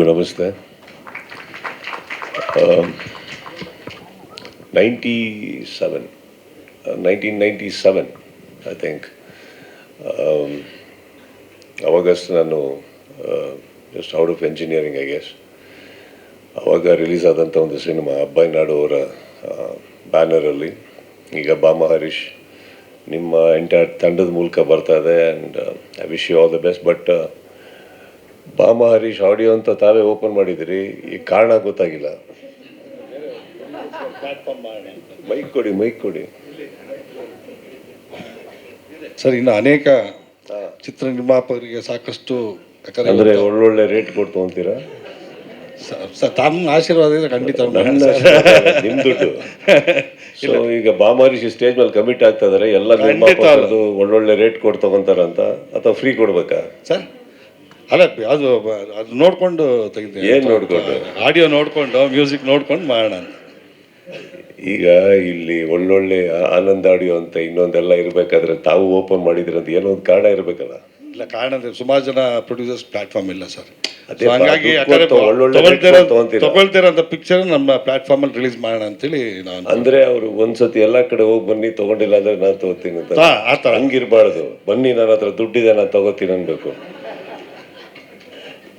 ಎಲ್ರಿಗೂ ನಮಸ್ತೆ. 97 1997 I think. ಅವಾಗಷ್ಟು ನಾನು just out of engineering I guess. ಆವಾಗ ರಿಲೀಸ್ ಆದಂಥ ಒಂದು ಸಿನಿಮಾ ಅಬ್ಬಾಯಿ ನಾಡು ಅವರ ಬ್ಯಾನರಲ್ಲಿ ಈಗ ಬಾಮ ಹರೀಶ್ ನಿಮ್ಮ ಎಂಟೈರ್ ತಂಡದ ಮೂಲಕ ಬರ್ತಾ ಇದೆ. And I wish you all the best. But Bama Harish audio ಅಂತ ತಾವೇ ಓಪನ್ ಮಾಡಿದಿರಿ, ಈ ಕಾರಣ ಗೊತ್ತಾಗಿಲ್ಲ. ಮೈಕ್ ಕೊಡಿ ಸರ್. ಇನ್ನು ಅನೇಕ ಚಿತ್ರ ನಿರ್ಮಾಪಕರಿಗೆ ಸಾಕಷ್ಟು ಅಂದರೆ ಒಳ್ಳೊಳ್ಳೆ ರೇಟ್ ಕೊಟ್ಟು ತೊಗೊಂತೀರಾ? ತಮ್ಮ ಆಶೀರ್ವಾದ ಇದೆ ಖಂಡಿತ. ನಿಮ್ ದುಡ್ಡು. ಸೊ ಈಗ ಬಾಮಾರಿಶ್ ಸ್ಟೇಜ್ ಮೇಲೆ ಕಮಿಟ್ ಆಗ್ತಾ ಇದಾರೆ, ಎಲ್ಲ ನಿರ್ಮಾಪಕರದು ಒಳ್ಳೊಳ್ಳೆ ರೇಟ್ ಕೊಟ್ಟು ತಗೊಂತಾರಂತ ಅಥವಾ ಫ್ರೀ ಕೊಡ್ಬೇಕಾ ಸರ್? ಅಲ್ಲ, ಅದು ನೋಡ್ಕೊಂಡು ತೆಗಿತೀನಿ. ಏನು ನೋಡ್ಕೊಂಡು? ಆಡಿಯೋ ನೋಡ್ಕೊಂಡು, ಮ್ಯೂಸಿಕ್ ನೋಡ್ಕೊಂಡು ಮಾಡೋಣ ಅಂತ. ಈಗ ಇಲ್ಲಿ ಒಳ್ಳೊಳ್ಳೆ ಆನಂದ್ ಆಡಿಯೋ ಅಂತ ಇನ್ನೊಂದೆಲ್ಲ ಇರಬೇಕಾದ್ರೆ ತಾವು ಓಪನ್ ಮಾಡಿದ್ರಂತ ಏನೋ ಒಂದು ಕಾರಣ ಇರಬೇಕಲ್ಲ. ಇಲ್ಲ, ಕಾರಣ ಅಂದರೆ ಸುಮಾರು ಜನ ಪ್ರೊಡ್ಯೂಸರ್ಸ್ ಪ್ಲಾಟ್ಫಾರ್ಮ್ ಇಲ್ಲ ಸರ್. ಹಂಗಾಗಿ ತಗೊಳ್ತಿರೋಂಥ ಪಿಕ್ಚರ್ ನಮ್ಮ ಪ್ಲಾಟ್ಫಾರ್ಮಲ್ಲಿ ರಿಲೀಸ್ ಮಾಡೋಣ ಅಂತೇಳಿ ನಾನು. ಅಂದ್ರೆ ಅವರು ಒಂದ್ಸತಿ ಎಲ್ಲ ಕಡೆ ಹೋಗಿ ಬನ್ನಿ, ತಗೊಂಡಿಲ್ಲ ಅಂದ್ರೆ ನಾನು ತಗೋತೀನಿ ಅಂತ ಆ ಥರ ಹಂಗಿರ್ಬಾರ್ದು. ಬನ್ನಿ, ನನ್ನ ಹತ್ರ ದುಡ್ಡಿದೆ, ನಾನು ತಗೋತೀನಿ ಅನ್ಬೇಕು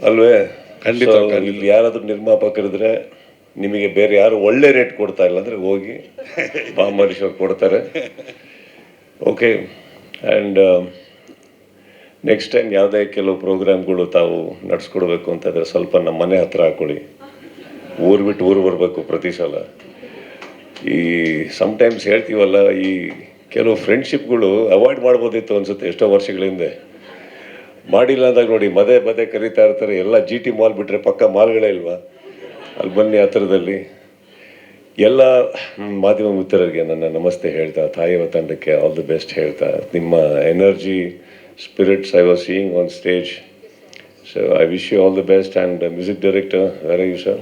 ಅಲ್ವೇ? ಖಂಡಿತ. ಇಲ್ಲಿ ಯಾರಾದ್ರೂ ನಿರ್ಮಾಪಕರಿದ್ರೆ ನಿಮಗೆ ಬೇರೆ ಯಾರು ಒಳ್ಳೆ ರೇಟ್ ಕೊಡ್ತಾ ಇಲ್ಲ ಅಂದರೆ ಹೋಗಿ ಬಾಮರೀಶ್ ಅವ್ರು ಕೊಡ್ತಾರೆ. ಓಕೆ. ಆ್ಯಂಡ್ ನೆಕ್ಸ್ಟ್ ಟೈಮ್ ಯಾವುದೇ ಕೆಲವು ಪ್ರೋಗ್ರಾಮ್ಗಳು ತಾವು ನಡೆಸ್ಕೊಡ್ಬೇಕು ಅಂತಂದರೆ ಸ್ವಲ್ಪ ನಮ್ಮ ಮನೆ ಹತ್ರ ಹಾಕ್ಕೊಳ್ಳಿ. ಊರು ಬಿಟ್ಟು ಊರು ಬರಬೇಕು ಪ್ರತಿ ಸಲ. ಈ ಸಮ್ಟೈಮ್ಸ್ ಹೇಳ್ತೀವಲ್ಲ, ಈ ಕೆಲವು ಫ್ರೆಂಡ್ಶಿಪ್ಗಳು ಅವಾಯ್ಡ್ ಮಾಡ್ಬೋದಿತ್ತು ಅನ್ಸುತ್ತೆ ಎಷ್ಟೋ ವರ್ಷಗಳ ಹಿಂದೆ. ಮಾಡಿಲ್ಲ ಅಂದಾಗ ನೋಡಿ, ಮದೆ ಕರೀತಾ ಇರ್ತಾರೆ. ಎಲ್ಲ GT ಮಾಲ್ ಬಿಟ್ಟರೆ ಪಕ್ಕ ಮಾಲ್ಗಳೇ ಇಲ್ವಾ? ಅಲ್ಲಿ ಬನ್ನಿ ಹತ್ರದಲ್ಲಿ. ಎಲ್ಲ ಮಾಧ್ಯಮ ಮಿತ್ರರಿಗೆ ನನ್ನ ನಮಸ್ತೆ ಹೇಳ್ತಾ, ತಾಯಿಯ ತಂಡಕ್ಕೆ ಆಲ್ ದಿ ಬೆಸ್ಟ್ ಹೇಳ್ತಾ, ನಿಮ್ಮ energy spirits I was seeing on stage. So I wish you all the best. And music director where are you sir?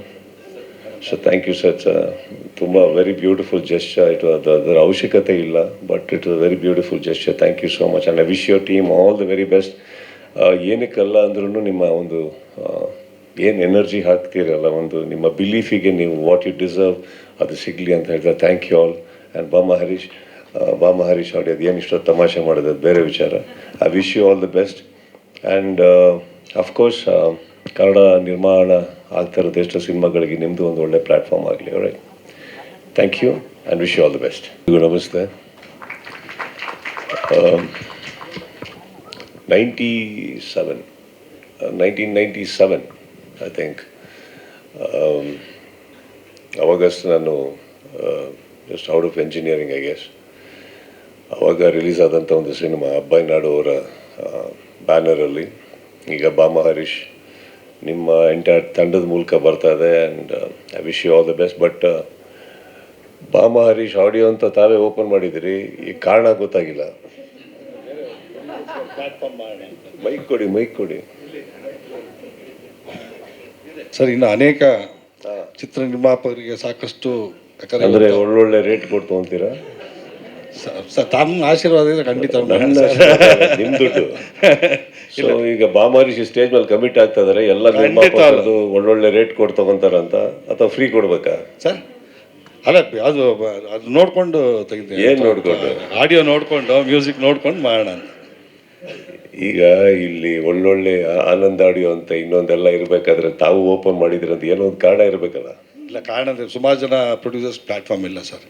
So thank you sir. ತುಂಬ ವೆರಿ ಬ್ಯೂಟಿಫುಲ್ ಜೆಸ್ಚರ್. ಅದರ ಅವಶ್ಯಕತೆ ಇಲ್ಲ, but it was very beautiful gesture. Thank you so much. And I wish your team all the very best. ಏನಕ್ಕಲ್ಲ ಅಂದ್ರೂ ನಿಮ್ಮ ಒಂದು ಏನು energy ಹಾಕ್ತೀರಲ್ಲ, ಒಂದು ನಿಮ್ಮ ಬಿಲೀಫಿಗೆ ನೀವು ವಾಟ್ ಯು ಡಿಸರ್ವ್ ಅದು ಸಿಗಲಿ ಅಂತ ಹೇಳ್ತಾರೆ. Thank you all. ಆ್ಯಂಡ್ ಬಾಮ ಹರೀಶ್ ಆಡಿ ಅದು ಏನು ಇಷ್ಟೊತ್ತು ತಮಾಷೆ ಮಾಡೋದು, ಅದು ಬೇರೆ ವಿಚಾರ. I wish you all the best. And of course Kannada ನಿರ್ಮಾಣ ಆಗ್ತಾ ಇರೋದು ಎಷ್ಟೋ ಸಿನಿಮಾಗಳಿಗೆ ನಿಮ್ಮದು ಒಂದು ಒಳ್ಳೆ ಪ್ಲ್ಯಾಟ್ಫಾರ್ಮ್ ಆಗಲಿ. Right. Thank you and wish you all the best. ನಮಸ್ತೆ. 1997 ಐ ಥಿಂಕ್. ಅವಾಗಷ್ಟು ನಾನು just out of engineering I guess. ಆವಾಗ ರಿಲೀಸ್ ಆದಂಥ ಒಂದು ಸಿನಿಮಾ ಅಬ್ಬಾಯಿ ನಾಡು ಅವರ ಬ್ಯಾನರಲ್ಲಿ ಈಗ ಬಾಮ ಹರೀಶ್ ನಿಮ್ಮ ಎಂಟೈರ್ ತಂಡದ ಮೂಲಕ ಬರ್ತಾ ಇದೆ. And I wish you all the best. But Bama Harish audio ಅಂತ ತಾವೇ ಓಪನ್ ಮಾಡಿದಿರಿ, ಈ ಕಾರಣ ಗೊತ್ತಾಗಿಲ್ಲ. ಮೈಕ್ ಕೊಡಿ ಸರ್. ಇನ್ನು ಅನೇಕ ಚಿತ್ರ ನಿರ್ಮಾಪಕರಿಗೆ ಸಾಕಷ್ಟು ಅಂದರೆ ಒಳ್ಳೊಳ್ಳೆ ರೇಟ್ ಕೊಟ್ಟು ತೊಗೊಂತೀರಾ? ತಮ್ಮ ಆಶೀರ್ವಾದ ಇದೆ ಖಂಡಿತ. ನಿಮ್ ದುಡ್ಡು. ಸೊ ಈಗ ಬಾಮಾರಿಶ್ ಸ್ಟೇಜ್ ಮೇಲೆ ಕಮಿಟ್ ಆಗ್ತಾ ಇದಾರೆ, ಎಲ್ಲ ನಿರ್ಮಾಪಕರದು ಒಳ್ಳೊಳ್ಳೆ ರೇಟ್ ಕೊಟ್ಟು ತಗೊಂತಾರಂತ ಅಥವಾ ಫ್ರೀ ಕೊಡ್ಬೇಕಾ ಸರ್? ಅಲ್ಲ, ಅದು ನೋಡ್ಕೊಂಡು ತೆಗಿತೀನಿ. ಏನು ನೋಡ್ಕೊಂಡು? ಆಡಿಯೋ ನೋಡ್ಕೊಂಡು, ಮ್ಯೂಸಿಕ್ ನೋಡ್ಕೊಂಡು ಮಾಡೋಣ ಅಂತ. ಈಗ ಇಲ್ಲಿ ಒಳ್ಳೊಳ್ಳೆ ಆನಂದ್ ಆಡಿಯೋ ಅಂತ ಇನ್ನೊಂದೆಲ್ಲ ಇರಬೇಕಾದ್ರೆ ತಾವು ಓಪನ್ ಮಾಡಿದ್ರಂತ ಏನೋ ಒಂದು ಕಾರಣ ಇರಬೇಕಲ್ಲ. ಇಲ್ಲ, ಕಾರಣ ಅಂದರೆ ಸುಮಾರು ಜನ ಪ್ರೊಡ್ಯೂಸರ್ಸ್ ಪ್ಲಾಟ್ಫಾರ್ಮ್ ಇಲ್ಲ ಸರ್.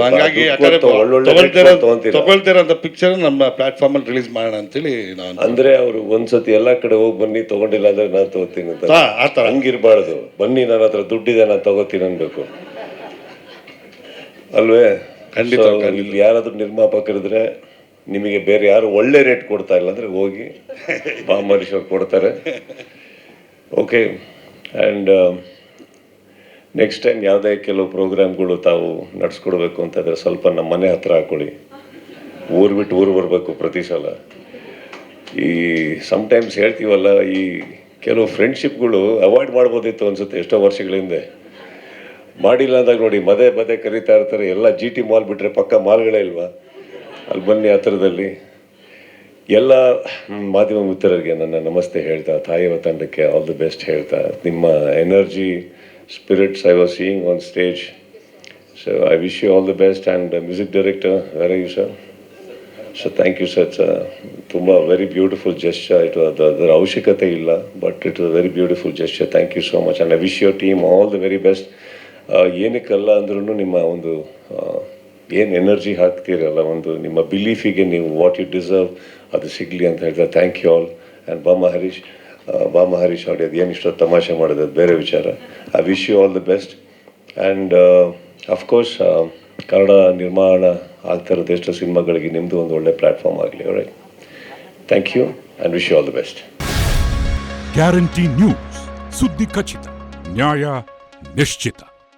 ಹಂಗಾಗಿ ತಗೊಳ್ತಿರೋಂಥ ಪಿಕ್ಚರ್ ನಮ್ಮ ಪ್ಲಾಟ್ಫಾರ್ಮಲ್ಲಿ ರಿಲೀಸ್ ಮಾಡೋಣ ಅಂತೇಳಿ ನಾನು. ಅಂದ್ರೆ ಅವರು ಒಂದ್ಸತಿ ಎಲ್ಲ ಕಡೆ ಹೋಗಿ ಬನ್ನಿ, ತಗೊಂಡಿಲ್ಲ ಅಂದ್ರೆ ನಾನು ತಗೋತೀನಿ ಅಂತ ಆ ಥರ ಹಂಗಿರ್ಬಾರ್ದು. ಬನ್ನಿ, ನನ್ನ ಹತ್ರ ದುಡ್ಡಿದೆ, ನಾನು ತಗೋತೀನಿ ಅನ್ಬೇಕು ಅಲ್ವೇ? ಖಂಡಿತ. ಇಲ್ಲಿ ಯಾರಾದ್ರೂ ನಿರ್ಮಾಪಕರಿದ್ರೆ ನಿಮಗೆ ಬೇರೆ ಯಾರು ಒಳ್ಳೆ ರೇಟ್ ಕೊಡ್ತಾ ಇಲ್ಲ ಅಂದರೆ ಹೋಗಿ ಬಾಮರೀಶ್ ಅವ್ರು ಕೊಡ್ತಾರೆ. ಓಕೆ. ಆ್ಯಂಡ್ ನೆಕ್ಸ್ಟ್ ಟೈಮ್ ಯಾವುದೇ ಕೆಲವು ಪ್ರೋಗ್ರಾಮ್ಗಳು ತಾವು ನಡೆಸ್ಕೊಡ್ಬೇಕು ಅಂತಂದರೆ ಸ್ವಲ್ಪ ನಮ್ಮ ಮನೆ ಹತ್ರ ಹಾಕ್ಕೊಳ್ಳಿ. ಊರು ಬಿಟ್ಟು ಊರು ಬರಬೇಕು ಪ್ರತಿ ಸಲ. ಈ ಸಮ್ಟೈಮ್ಸ್ ಹೇಳ್ತೀವಲ್ಲ, ಈ ಕೆಲವು ಫ್ರೆಂಡ್ಶಿಪ್ಗಳು ಅವಾಯ್ಡ್ ಮಾಡ್ಬೋದಿತ್ತು ಅನ್ಸುತ್ತೆ ಎಷ್ಟೋ ವರ್ಷಗಳ ಹಿಂದೆ. ಮಾಡಿಲ್ಲ ಅಂದಾಗ ನೋಡಿ, ಮದೆ ಕರೀತಾ ಇರ್ತಾರೆ. ಎಲ್ಲ GT ಮಾಲ್ ಬಿಟ್ಟರೆ ಪಕ್ಕ ಮಾಲ್ಗಳೇ ಇಲ್ವಾ? ಅಲ್ಲಿ ಬನ್ನಿ ಹತ್ರದಲ್ಲಿ. ಎಲ್ಲ ಮಾಧ್ಯಮ ಮಿತ್ರರಿಗೆ ನನ್ನ ನಮಸ್ತೆ ಹೇಳ್ತಾ, ತಾಯಿಯ ತಂಡಕ್ಕೆ ಆಲ್ ದಿ ಬೆಸ್ಟ್ ಹೇಳ್ತಾ, ನಿಮ್ಮ energy spirits I was seeing on stage, so I wish you all the best. And music director where are you sir? So thank you sir. ತುಂಬ ವೆರಿ ಬ್ಯೂಟಿಫುಲ್ ಜೆಸ್ಚರ್. ಅದರ ಅವಶ್ಯಕತೆ ಇಲ್ಲ, but it was very beautiful gesture. Thank you so much. And I wish your team all the very best. ಏನಕ್ಕಲ್ಲ ಅಂದ್ರೂ ನಿಮ್ಮ ಒಂದು ಏನು energy ಹಾಕ್ತೀರಲ್ಲ, ಒಂದು ನಿಮ್ಮ ಬಿಲೀಫಿಗೆ ನೀವು ವಾಟ್ ಯು ಡಿಸರ್ವ್ ಅದು ಸಿಗಲಿ ಅಂತ ಹೇಳ್ತಾರೆ. Thank you all. ಆ್ಯಂಡ್ ಬಾಮ ಹರೀಶ್ ಅವ್ರಿಗೆ ಅದು ಏನು ಇಷ್ಟೊತ್ತು ತಮಾಷೆ ಮಾಡೋದು ಅದು ಬೇರೆ ವಿಚಾರ. I wish you all the best. And of course Kannada ನಿರ್ಮಾಣ ಆಗ್ತಾ ಇರೋದು ಎಷ್ಟೋ ಸಿನಿಮಾಗಳಿಗೆ ನಿಮ್ಮದು ಒಂದು ಒಳ್ಳೆ ಪ್ಲ್ಯಾಟ್ಫಾರ್ಮ್ ಆಗಲಿ. Right. Thank you and wish you all the best. Guarantee news, ಸುದ್ದಿ ಖಚಿತ, ನ್ಯಾಯ ನಿಶ್ಚಿತ.